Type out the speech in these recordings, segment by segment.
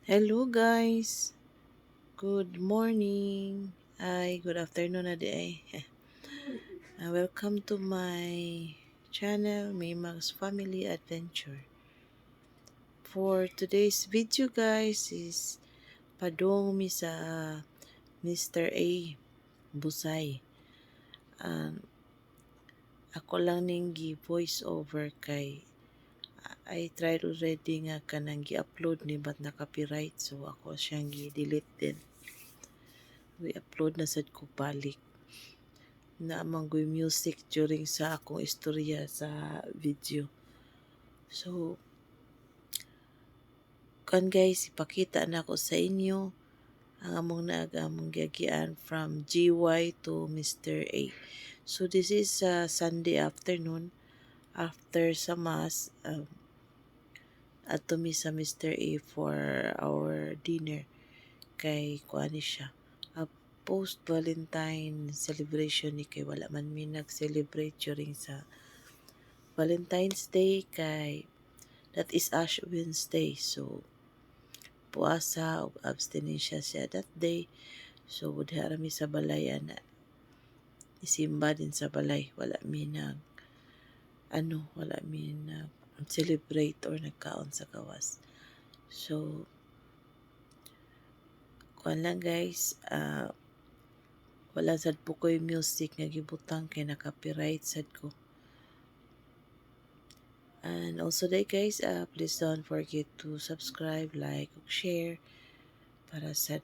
Hello guys, good morning. Good afternoon na di ay. Welcome to my channel, Maymax Family Adventure. For today's video guys is padung mi sa Mr. A Busay. Um, ako lang ning gi voice over kay I tried already nga kanang gi-upload ni but na copyright so ako siyang gi-delete din. I-upload na sad ko balik. Na manggoy music during sa akong istorya sa video. So, kan guys, ipakita na ako sa inyo ang among among giagian from GY to Mr. A. So, this is Sunday afternoon after sa mass ato mi sa Mr. A for our dinner kay kuani siya. Post Valentine celebration ni kay wala man mi nag-celebrate during sa Valentine's Day kay that is Ash Wednesday. So, puasa o abstinensya siya that day. So, budhara mi sa balay na isimba din sa balay. Wala mi nag celebrate or nagkaon sa gawas. So, kuan lang guys, wala sad po ko'y music nga gibutang kay na-copyright sad ko. And also day guys, please don't forget to subscribe, like, share para sa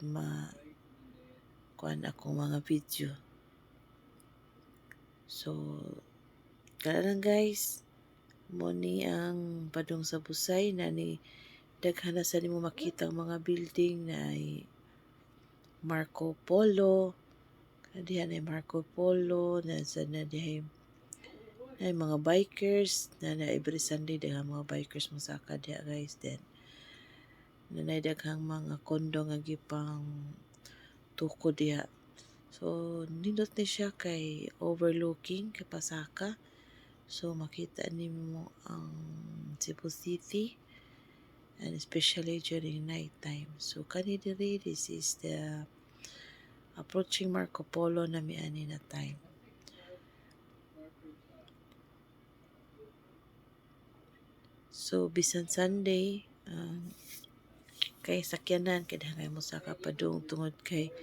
kuan akong mga video. So, kaya lang guys, mo ni ang padung sa Busay na ni daghan na sa nimo makita ang mga building na ay Marco Polo, dihan ay Marco Polo, na dihay ay mga bikers na every Sunday daghang mga bikers mosaka diha guys. Then nanay daghang mga kondo nga gipang tuko diha. So nindot ni siya kay overlooking kay pasaka. So makita nimo ang Cebu City and especially during night time. So kani diri this is the approaching Marco Polo na miani na time. So bisan Sunday kay sakyanan kay dahangay mo sa kapadung tungod kay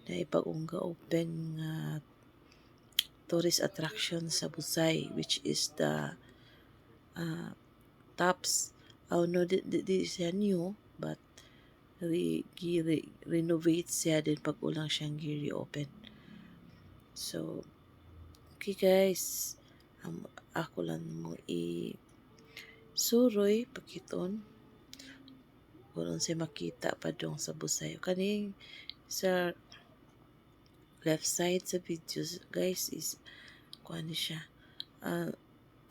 na ipag-ungga open nga tourist attraction sa Busay which is the tops no di siya new but renovate siya din pag ulang siyang gi-reopen. So okay guys, ako lang mo suroy pakiton kung siya makita pa dong sa Busay kaning sa left side sa videos guys is kuan siya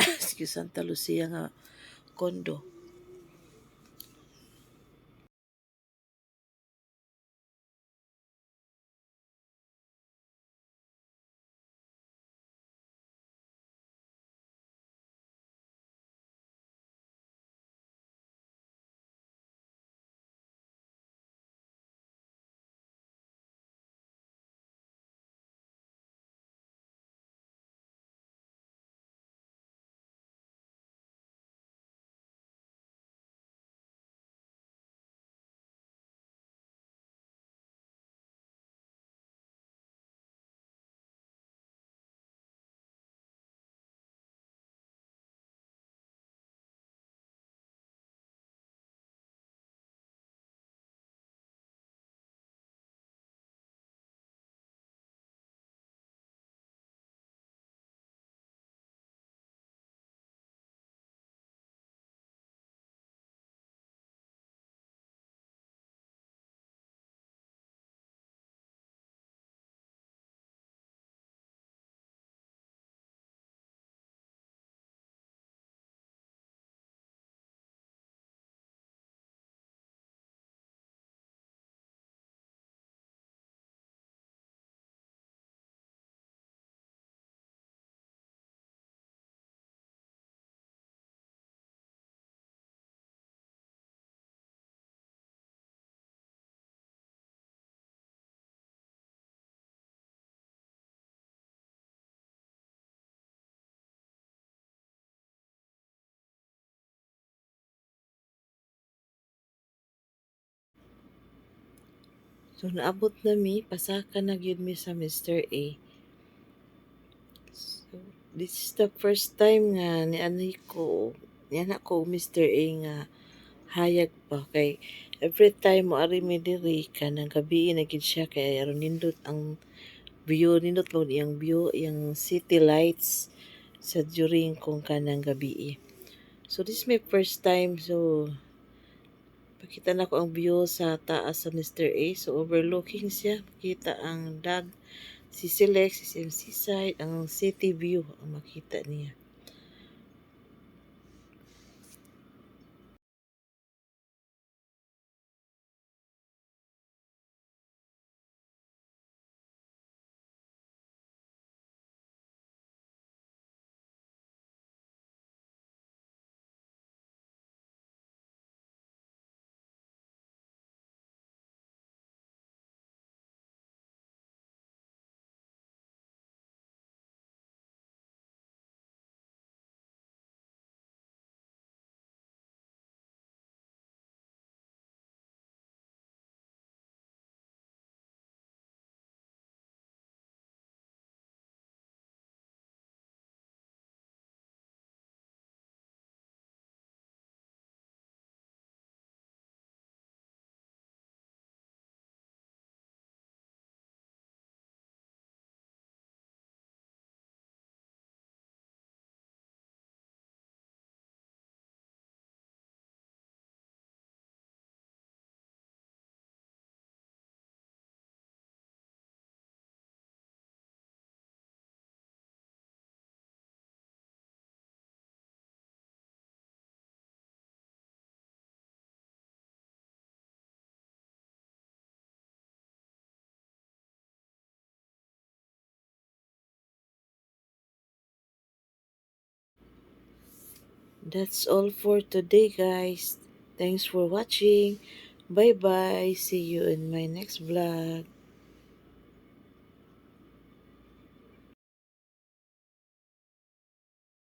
excuse Santa Lucia nga kondo. So naabot na mi, pasaka na gyud mi sa Mr. A. So, this is the first time nga ni ana ko Mr. A nga hayag pa kay every time mo ari mi diri kanang gabi na gid siya kay aron nindot ang view, nindot mo iyang view, iyang city lights sa during kung kanang gabi. So this is my first time, so pakita na ko ang view sa taas sa Mr. A. So overlooking siya, makita ang si Select, si CMC side, ang city view ang makita niya. That's all for today, guys. Thanks for watching. Bye bye. See you in my next vlog.